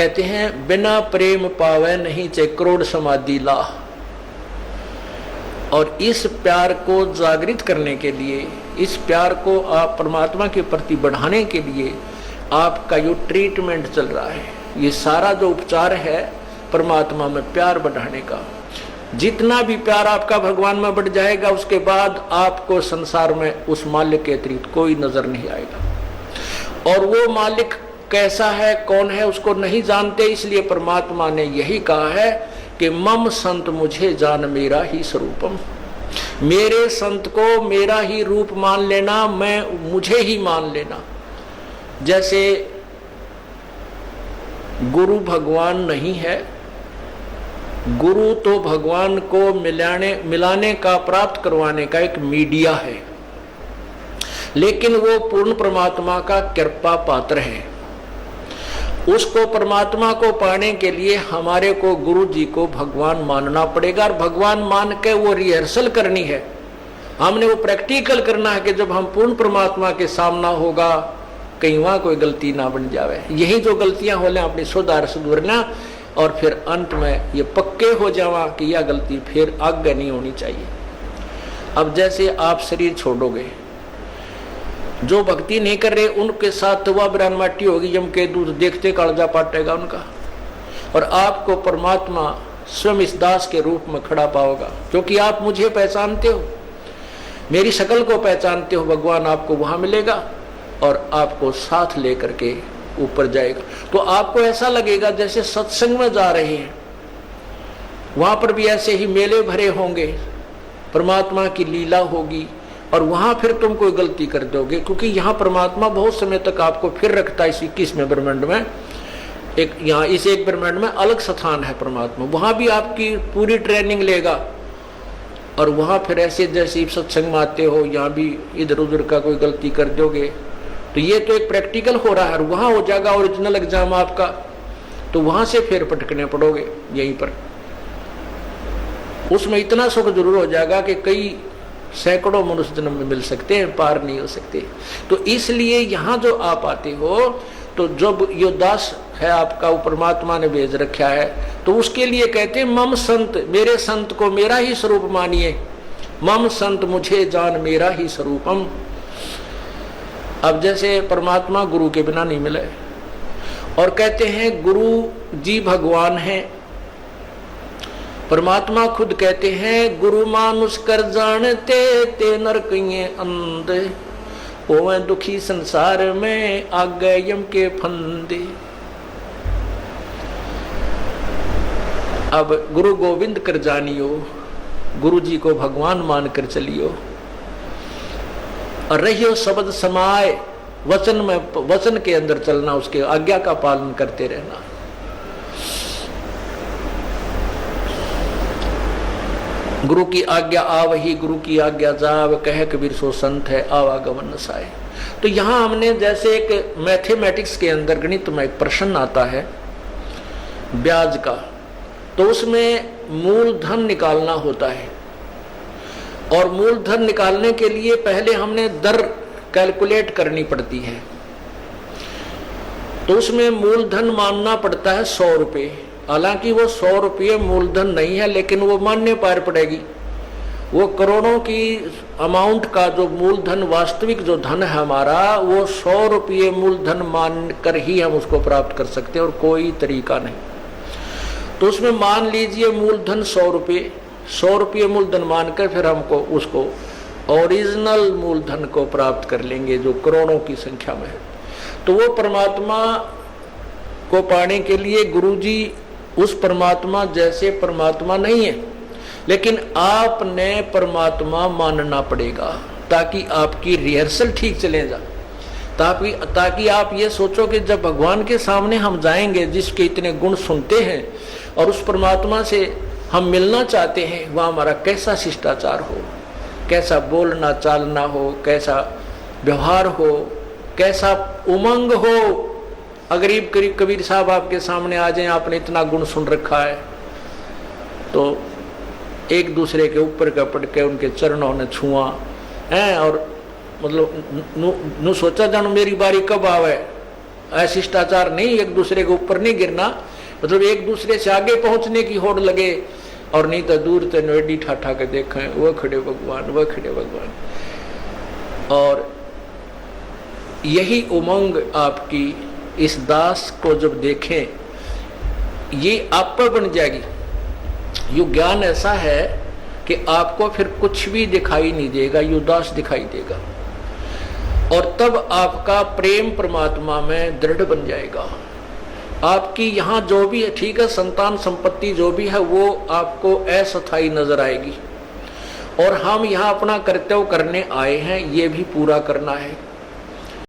कहते हैं बिना प्रेम पावे नहीं चे करोड़ समाधि ला। और इस प्यार को जागृत करने के लिए, इस प्यार को आप परमात्मा के प्रति बढ़ाने के लिए आपका जो ट्रीटमेंट चल रहा है, ये सारा जो उपचार है परमात्मा में प्यार बढ़ाने का। जितना भी प्यार आपका भगवान में बढ़ जाएगा, उसके बाद आपको संसार में उस मालिक के अतिरिक्त कोई नजर नहीं आएगा। और वो मालिक कैसा है, कौन है, उसको नहीं जानते। इसलिए परमात्मा ने यही कहा है कि मम संत मुझे जान मेरा ही स्वरूपम। मेरे संत को मेरा ही रूप मान लेना, मैं मुझे ही मान लेना। जैसे गुरु भगवान नहीं है, गुरु तो भगवान को मिलाने का, प्राप्त करवाने का एक मीडिया है, लेकिन वो पूर्ण परमात्मा का कृपा पात्र है। उसको, परमात्मा को पाने के लिए हमारे को गुरु जी को भगवान मानना पड़ेगा। और भगवान मान के वो रिहर्सल करनी है, हमने वो प्रैक्टिकल करना है कि जब हम पूर्ण परमात्मा के सामना होगा, कहीं वहां कोई गलती ना बन जावे। यही जो गलतियां हो लें अपनी सुधारना, और फिर अंत में ये पक्के हो जावा कि यह गलती फिर आगे नहीं होनी चाहिए। अब जैसे आप शरीर छोड़ोगे, जो भक्ति नहीं कर रहे उनके साथ तो वह ब्राह्मण माटी होगी, यम के दूध देखते कालजा पाटेगा उनका। और आपको परमात्मा स्वयं इस दास के रूप में खड़ा पाओगा, क्योंकि आप मुझे पहचानते हो, मेरी शक्ल को पहचानते हो। भगवान आपको वहां मिलेगा और आपको साथ लेकर के ऊपर जाएगा। तो आपको ऐसा लगेगा जैसे सत्संग में जा रहे हैं। वहां पर भी ऐसे ही मेले भरे होंगे, परमात्मा की लीला होगी, और वहां फिर तुम कोई गलती कर दोगे, क्योंकि यहाँ परमात्मा बहुत समय तक आपको फिर रखता है। इस 21वें ब्रह्मांड में एक, यहाँ इस एक ब्रह्मांड में अलग स्थान है परमात्मा, वहां भी आपकी पूरी ट्रेनिंग लेगा। और वहां फिर ऐसे जैसे सत्संग में आते हो, यहाँ भी इधर उधर का कोई गलती कर दोगे तो ये तो एक प्रैक्टिकल हो रहा है, और वहां हो जाएगा ओरिजिनल एग्जाम आपका, तो वहां से फिर पटकने पड़ोगे यहीं पर। उसमें इतना सुख जरूर हो जाएगा कि कई सैकड़ों मनुष्य जन्म में मिल सकते हैं, पार नहीं हो सकते। तो इसलिए यहाँ जो आप आते हो, तो जब यो दास है आपका, वो परमात्मा ने भेज रखा है, तो उसके लिए कहते हैं मम संत, मेरे संत को मेरा ही स्वरूप मानिए। मम संत मुझे जान मेरा ही स्वरूपम। अब जैसे परमात्मा गुरु के बिना नहीं मिले, और कहते हैं गुरु जी भगवान है। परमात्मा खुद कहते हैं गुरु मानुष कर जानते ते नरकिये अंधे, होवे दुखी संसार में आ गए यम के फंदे। अब गुरु गोविंद कर जानियो, गुरु जी को भगवान मान कर चलियो, और रहियो शब्द समाए, वचन में, वचन के अंदर चलना, उसके आज्ञा का पालन करते रहना। गुरु की आज्ञा आवही, गुरु की आज्ञा जाव, कहे कबीर सो संत है आवागमन नसाए। तो यहां हमने जैसे एक मैथमेटिक्स के अंदर गणित में एक प्रश्न आता है ब्याज का, तो उसमें मूलधन निकालना होता है, और मूलधन निकालने के लिए पहले हमने दर कैलकुलेट करनी पड़ती है। तो उसमें मूलधन मानना पड़ता है 100 रुपये। हालांकि वो 100 रुपये मूलधन नहीं है, लेकिन वो मानने पार पड़ेगी। वो करोड़ों की अमाउंट का जो मूलधन, वास्तविक जो धन है हमारा, वो 100 रुपये मूलधन मान कर ही हम उसको प्राप्त कर सकते हैं, और कोई तरीका नहीं। तो उसमें मान लीजिए मूलधन 100 रुपये, 100 रुपये मूलधन मानकर फिर हमको उसको ओरिजिनल मूलधन को प्राप्त कर लेंगे जो करोड़ों की संख्या में है। तो वो परमात्मा को पाने के लिए गुरुजी उस परमात्मा जैसे परमात्मा नहीं है, लेकिन आपने परमात्मा मानना पड़ेगा, ताकि आपकी रिहर्सल ठीक चले जा, ताकि आप ये सोचो कि जब भगवान के सामने हम जाएंगे, जिसके इतने गुण सुनते हैं, और उस परमात्मा से हम मिलना चाहते हैं, वह हमारा कैसा शिष्टाचार हो, कैसा बोलना चालना हो, कैसा व्यवहार हो, कैसा उमंग हो। अगरीब करीब कबीर साहब आपके सामने आ जाएं, आपने इतना गुण सुन रखा है, तो एक दूसरे के ऊपर का पड़ के उनके चरणों ने छुआ है, और मतलब नु सोचा जानो मेरी बारी कब आवे अशिष्टाचार नहीं, एक दूसरे के ऊपर नहीं गिरना, मतलब एक दूसरे से आगे पहुंचने की होड़ लगे, और नहीं तो दूर से नोएडी ठाठा के देखें वो खड़े भगवान, वो खड़े भगवान। और यही उमंग आपकी इस दास को जब देखें, ये आप पर बन जाएगी। ये ज्ञान ऐसा है कि आपको फिर कुछ भी दिखाई नहीं देगा, ये दास दिखाई देगा, और तब आपका प्रेम परमात्मा में दृढ़ बन जाएगा। आपकी यहाँ जो भी है, ठीक है, संतान संपत्ति जो भी है वो आपको अस्थायी नजर आएगी, और हम यहाँ अपना कर्तव्य करने आए हैं, ये भी पूरा करना है।